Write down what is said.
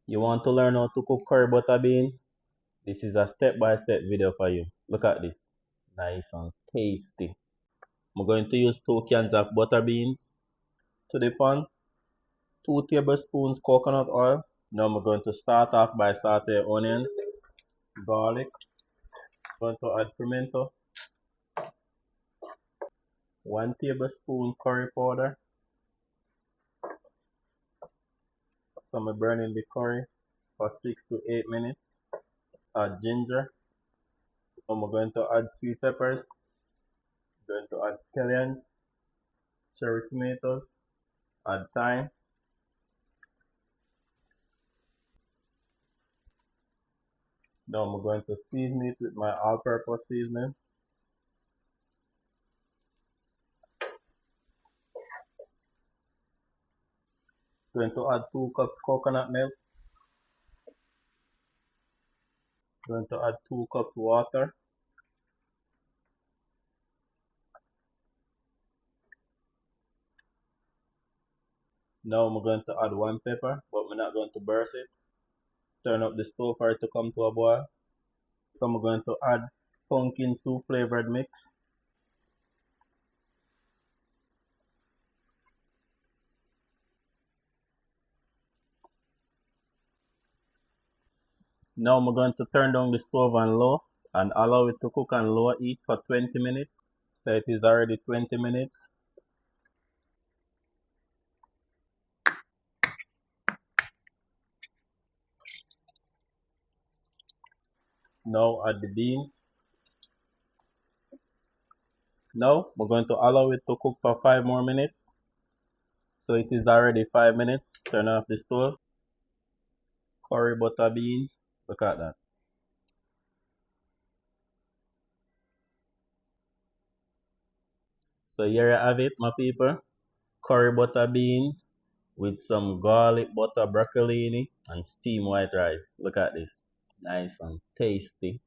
You want to learn how to cook curry butter beans? This is a step-by-step video for you. Look at this. Nice and tasty. I'm going to use 2 cans of butter beans. To the pan, 2 tablespoons coconut oil. Now I'm going to start off by sauteing onions, garlic. I'm going to add pimento, 1 tablespoon curry powder. So I'm burning the curry for 6 to 8 minutes. Add ginger. I'm going to add sweet peppers. I'm going to add scallions, cherry tomatoes, add thyme. Now I'm going to season it with my all-purpose seasoning. Going to add 2 cups coconut milk. Going to add 2 cups water. Now I'm going to add 1 pepper, but we're not going to burst it. Turn up the stove for it to come to a boil. So I'm going to add pumpkin soup flavored mix. Now I'm going to turn down the stove on low and allow it to cook on low heat for 20 minutes. So it is already 20 minutes. Now add the beans. Now we're going to allow it to cook for 5 more minutes. So it is already 5 minutes. Turn off the stove. Curry butter beans. Look at that. So here you have it, my people. Curry butter beans with some garlic butter broccolini and steamed white rice. Look at this. Nice and tasty.